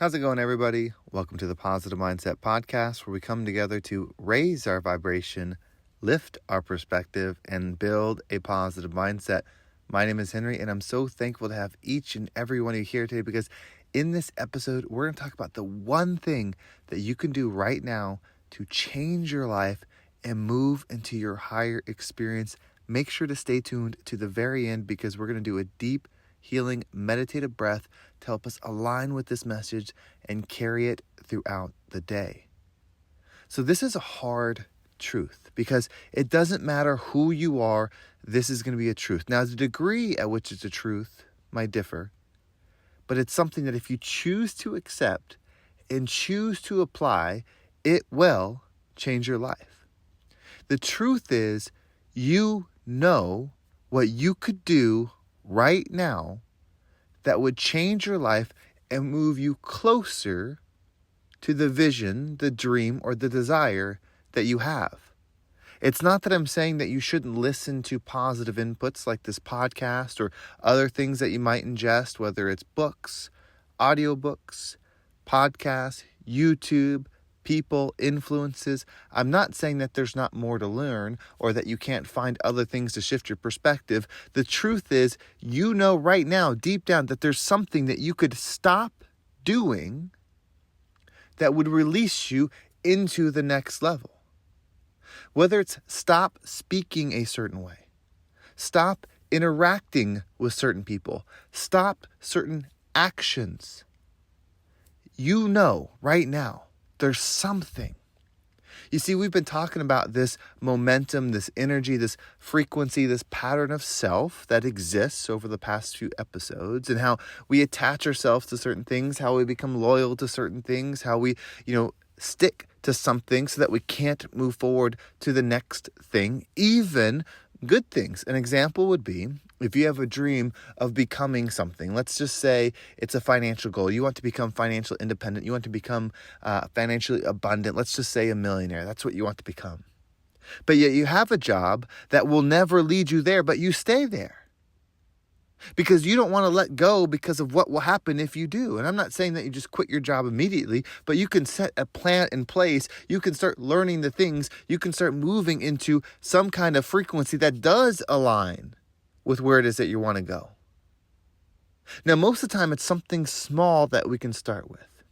How's it going, everybody? Welcome to the Positive Mindset Podcast, where we come together to raise our vibration, lift our perspective, and build a positive mindset. My name is Henry, and I'm so thankful to have each and every one of you here today because in this episode, we're going to talk about the one thing that you can do right now to change your life and move into your higher experience. Make sure to stay tuned to the very end because we're going to do a deep, healing, meditative breath to help us align with this message and carry it throughout the day. So this is a hard truth because it doesn't matter who you are, this is going to be a truth. Now, the degree at which it's a truth might differ, but it's something that if you choose to accept and choose to apply, it will change your life. The truth is, you know what you could do right now that would change your life and move you closer to the vision, the dream, or the desire that you have. It's not that I'm saying that you shouldn't listen to positive inputs like this podcast or other things that you might ingest, whether it's books, audiobooks, podcasts, YouTube, people, influences. I'm not saying that there's not more to learn or that you can't find other things to shift your perspective. The truth is, you know right now, deep down, that there's something that you could stop doing that would release you into the next level. Whether it's stop speaking a certain way, stop interacting with certain people, stop certain actions. You know right now, there's something. You see, we've been talking about this momentum, this energy, this frequency, this pattern of self that exists over the past few episodes, and how we attach ourselves to certain things, how we become loyal to certain things, how we, stick to something so that we can't move forward to the next thing, even good things. An example would be if you have a dream of becoming something. Let's just say it's a financial goal. You want to become financially independent. You want to become financially abundant. Let's just say a millionaire. That's what you want to become. But yet you have a job that will never lead you there, but you stay there because you don't want to let go because of what will happen if you do. And I'm not saying that you just quit your job immediately, but you can set a plan in place. You can start learning the things. You can start moving into some kind of frequency that does align with where it is that you want to go. Now, most of the time, it's something small that we can start with.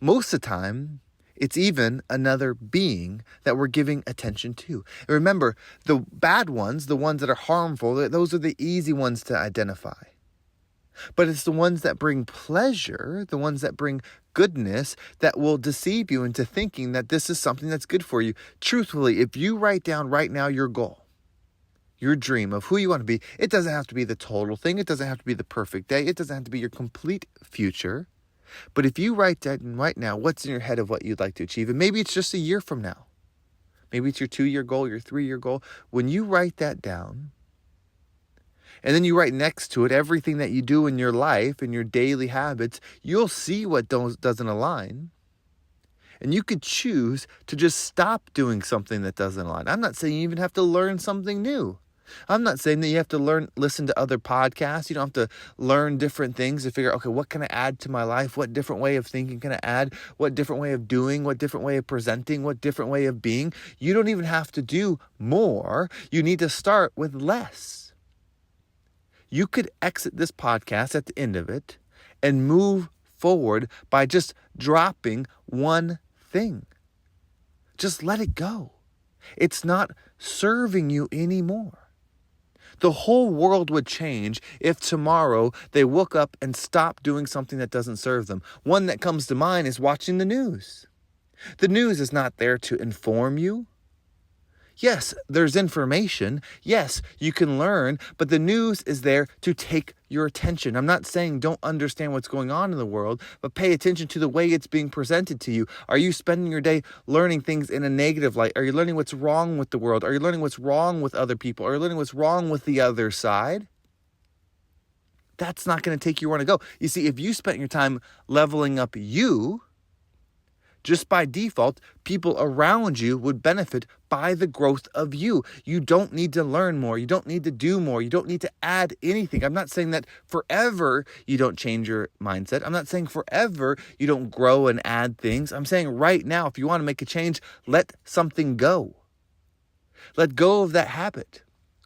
Most of the time, it's even another being that we're giving attention to. And remember, the bad ones, the ones that are harmful, those are the easy ones to identify. But it's the ones that bring pleasure, the ones that bring goodness, that will deceive you into thinking that this is something that's good for you. Truthfully, if you write down right now your goal, your dream of who you want to be, it doesn't have to be the total thing. It doesn't have to be the perfect day. It doesn't have to be your complete future. But if you write down right now what's in your head of what you'd like to achieve, and maybe it's just a year from now, maybe it's your 2-year goal, your 3-year goal, when you write that down, and then you write next to it everything that you do in your life and your daily habits, you'll see what doesn't align. And you could choose to just stop doing something that doesn't align. I'm not saying you even have to learn something new. I'm not saying that you have to listen to other podcasts. You don't have to learn different things to figure out, okay, what can I add to my life? What different way of thinking can I add? What different way of doing? What different way of presenting? What different way of being? You don't even have to do more. You need to start with less. You could exit this podcast at the end of it and move forward by just dropping one thing. Just let it go. It's not serving you anymore. The whole world would change if tomorrow they woke up and stopped doing something that doesn't serve them. One that comes to mind is watching the news. The news is not there to inform you. Yes, there's information. Yes, you can learn, but the news is there to take your attention. I'm not saying don't understand what's going on in the world, but pay attention to the way it's being presented to you. Are you spending your day learning things in a negative light? Are you learning what's wrong with the world? Are you learning what's wrong with other people? Are you learning what's wrong with the other side? That's not going to take you where you want to go. You see, if you spent your time leveling up you, just by default, people around you would benefit by the growth of you. You don't need to learn more. You don't need to do more. You don't need to add anything. I'm not saying that forever you don't change your mindset. I'm not saying forever you don't grow and add things. I'm saying right now, if you want to make a change, let something go. Let go of that habit.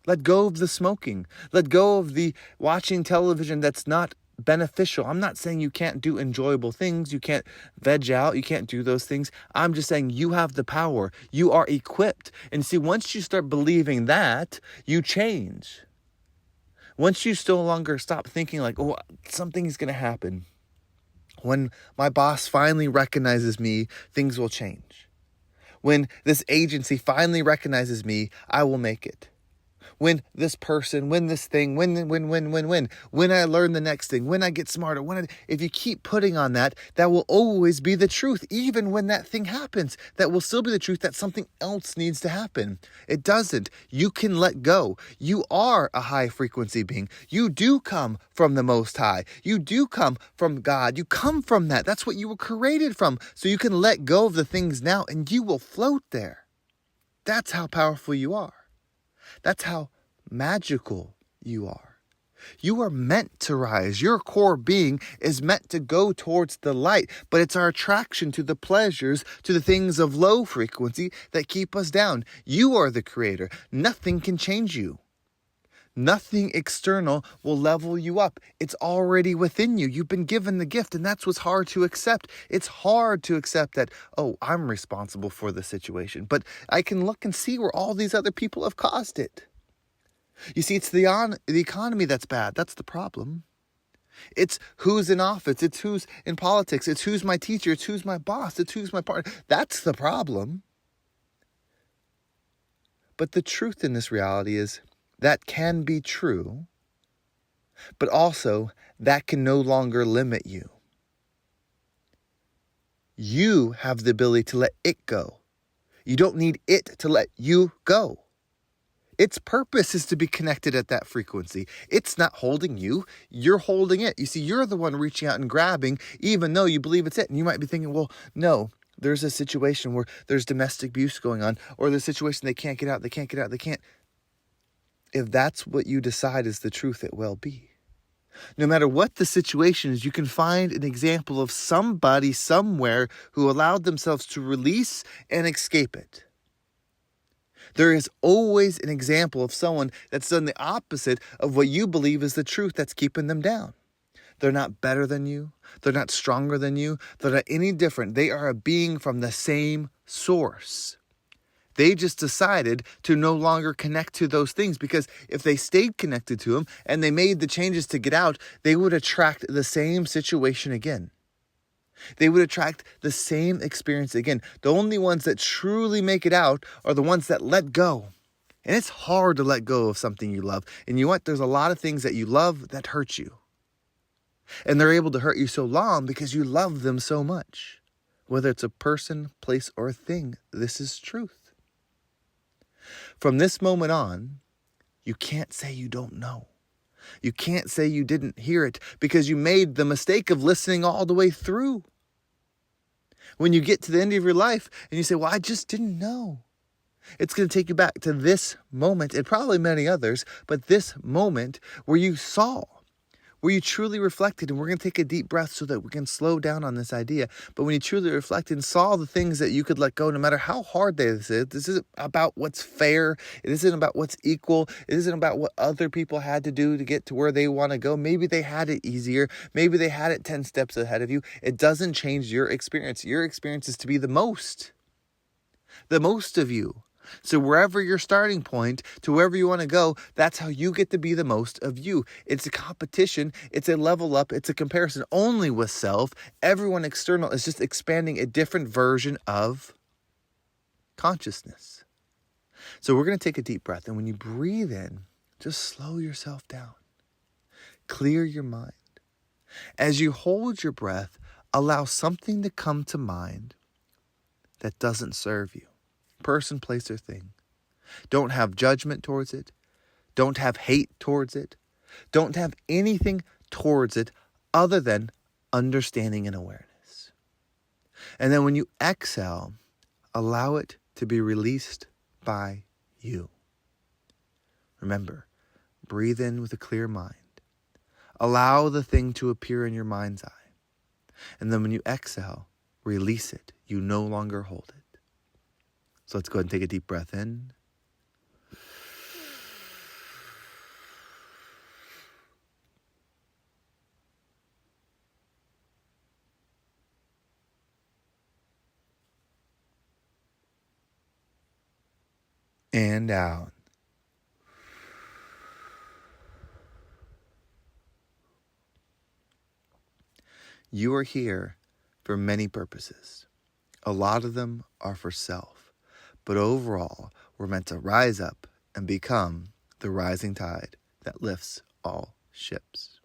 Let go of the smoking. Let go of the watching television that's not beneficial. I'm not saying you can't do enjoyable things. You can't veg out. You can't do those things. I'm just saying you have the power. You are equipped. And see, once you start believing that, you change. Once you no longer stop thinking like, oh, something's going to happen. When my boss finally recognizes me, things will change. When this agency finally recognizes me, I will make it. When this person, when this thing, when I learn the next thing, when I get smarter, if you keep putting on that, that will always be the truth. Even when that thing happens, that will still be the truth that something else needs to happen. It doesn't. You can let go. You are a high frequency being. You do come from the Most High. You do come from God. You come from that. That's what you were created from. So you can let go of the things now and you will float there. That's how powerful you are. That's how magical you are. You are meant to rise. Your core being is meant to go towards the light, but it's our attraction to the pleasures, to the things of low frequency that keep us down. You are the creator. Nothing can change you. Nothing external will level you up. It's already within you. You've been given the gift, and that's what's hard to accept. It's hard to accept that, oh, I'm responsible for the situation, but I can look and see where all these other people have caused it. You see, it's the economy that's bad. That's the problem. It's who's in office. It's who's in politics. It's who's my teacher. It's who's my boss. It's who's my partner. That's the problem. But the truth in this reality is that can be true, but also that can no longer limit you. You have the ability to let it go. You don't need it to let you go. Its purpose is to be connected at that frequency. It's not holding you. You're holding it. You see, you're the one reaching out and grabbing, even though you believe it's it. And you might be thinking, well, no, there's a situation where there's domestic abuse going on, or the situation they can't get out. If that's what you decide is the truth, it will be. No matter what the situation is, you can find an example of somebody somewhere who allowed themselves to release and escape it. There is always an example of someone that's done the opposite of what you believe is the truth that's keeping them down. They're not better than you. They're not stronger than you. They're not any different. They are a being from the same source. They just decided to no longer connect to those things, because if they stayed connected to them and they made the changes to get out, they would attract the same situation again. They would attract the same experience again. The only ones that truly make it out are the ones that let go. And it's hard to let go of something you love. And you know what? There's a lot of things that you love that hurt you. And they're able to hurt you so long because you love them so much. Whether it's a person, place, or thing, this is truth. From this moment on, you can't say you don't know. You can't say you didn't hear it because you made the mistake of listening all the way through. When you get to the end of your life and you say, well, I just didn't know. It's going to take you back to this moment, and probably many others, but this moment where you saw, where you truly reflected. And we're going to take a deep breath so that we can slow down on this idea. But when you truly reflected and saw the things that you could let go, no matter how hard this isn't about what's fair. It isn't about what's equal. It isn't about what other people had to do to get to where they want to go. Maybe they had it easier. Maybe they had it 10 steps ahead of you. It doesn't change your experience. Your experience is to be the most of you. So wherever your starting point, to wherever you want to go, that's how you get to be the most of you. It's a competition. It's a level up. It's a comparison only with self. Everyone external is just expanding a different version of consciousness. So we're going to take a deep breath. And when you breathe in, just slow yourself down. Clear your mind. As you hold your breath, allow something to come to mind that doesn't serve you. Person, place, or thing. Don't have judgment towards it. Don't have hate towards it. Don't have anything towards it other than understanding and awareness. And then when you exhale, allow it to be released by you. Remember, breathe in with a clear mind. Allow the thing to appear in your mind's eye. And then when you exhale, release it. You no longer hold it. So let's go ahead and take a deep breath in. And out. You are here for many purposes. A lot of them are for self. But overall, we're meant to rise up and become the rising tide that lifts all ships.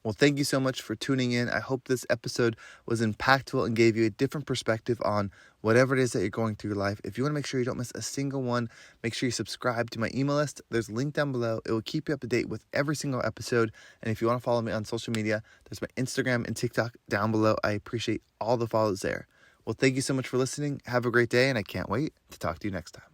Well, thank you so much for tuning in. I hope this episode was impactful and gave you a different perspective on whatever it is that you're going through your life. If you want to make sure you don't miss a single one, make sure you subscribe to my email list. There's a link down below. It will keep you up to date with every single episode. And if you want to follow me on social media, there's my Instagram and TikTok down below. I appreciate all the follows there. Well, thank you so much for listening. Have a great day, and I can't wait to talk to you next time.